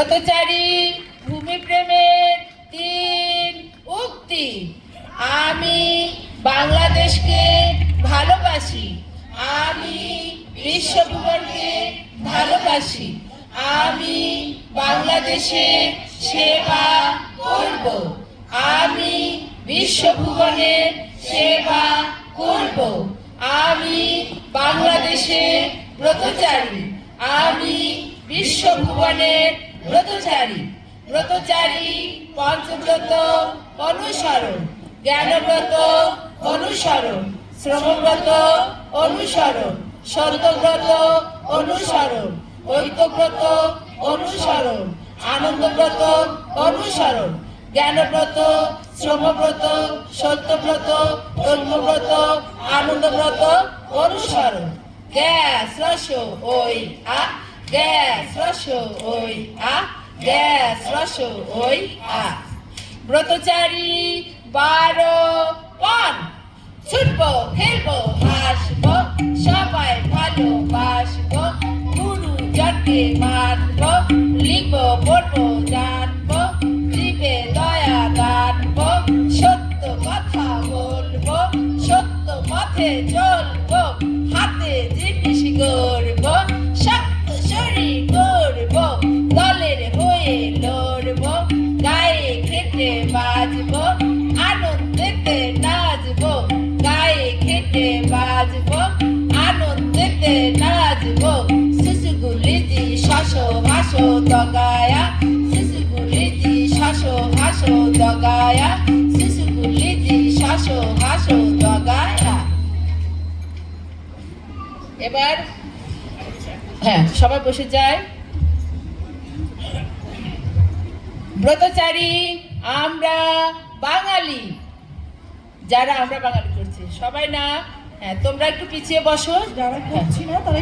ব্রতচারী ভূমি প্রেমের 3 উক্তি। আমি বাংলাদেশকে ভালোবাসি, আমি বিশ্বভুবনকে ভালোবাসি, আমি বাংলাদেশের সেবা করব, আমি বিশ্বভুবনের সেবা করব, আমি বাংলাদেশের ব্রতচারী, আমি বিশ্বভুবনের ব্রতচারী। ব্রতচারী পঞ্চব্রত অনুসরণ, জ্ঞানব্রত অনুসরণ, শ্রমব্রত অনুসরণ, সত্যব্রত অনুসরণ, ঐক্যব্রত অনুসরণ, আনন্দব্রত অনুসরণ। জ্ঞানব্রত, শ্রমব্রত, সত্যব্রত, ঐক্যব্রত, আনন্দব্রত অনুসরণ। গ্যাস রস ওই আ, গ্যাস রস ওই আ, গ্যাস রস ওই আ। ব্রতচারী 12 পান, ছুটবো খেলবো হাসবো, সবাই ভালোবাসবো, গুরুজনকে মানবো, লিখবো পড়বো জানবো, জীবে দয়া দানবো, সত্য কথা বলবো, সত্য পথে চলবো, হাতে জিনিস গড়বো, শক্ত শরীর গড়বো, দলের হয়ে লড়বো, গায়ে খেটে বাজবো, আনন্দেতে নাচবো, গায়ে খেটে বাজবো, আনন্দেতে নাচবো। শিশুগুলিজি শশো হাসো দগায়া, শিশুগুলিজি শশো হাসো দগায়া, শিশুগুলিজি শশো হাসো দগায়া। এবার হ্যাঁ, সবাই বসে যায়। ব্রতচারী আমরা বাঙালি, যারা আমরা বাঙালি করছি সবাই না, হ্যাঁ তোমরা একটু পিছিয়ে বসো, যারা করছি না তারা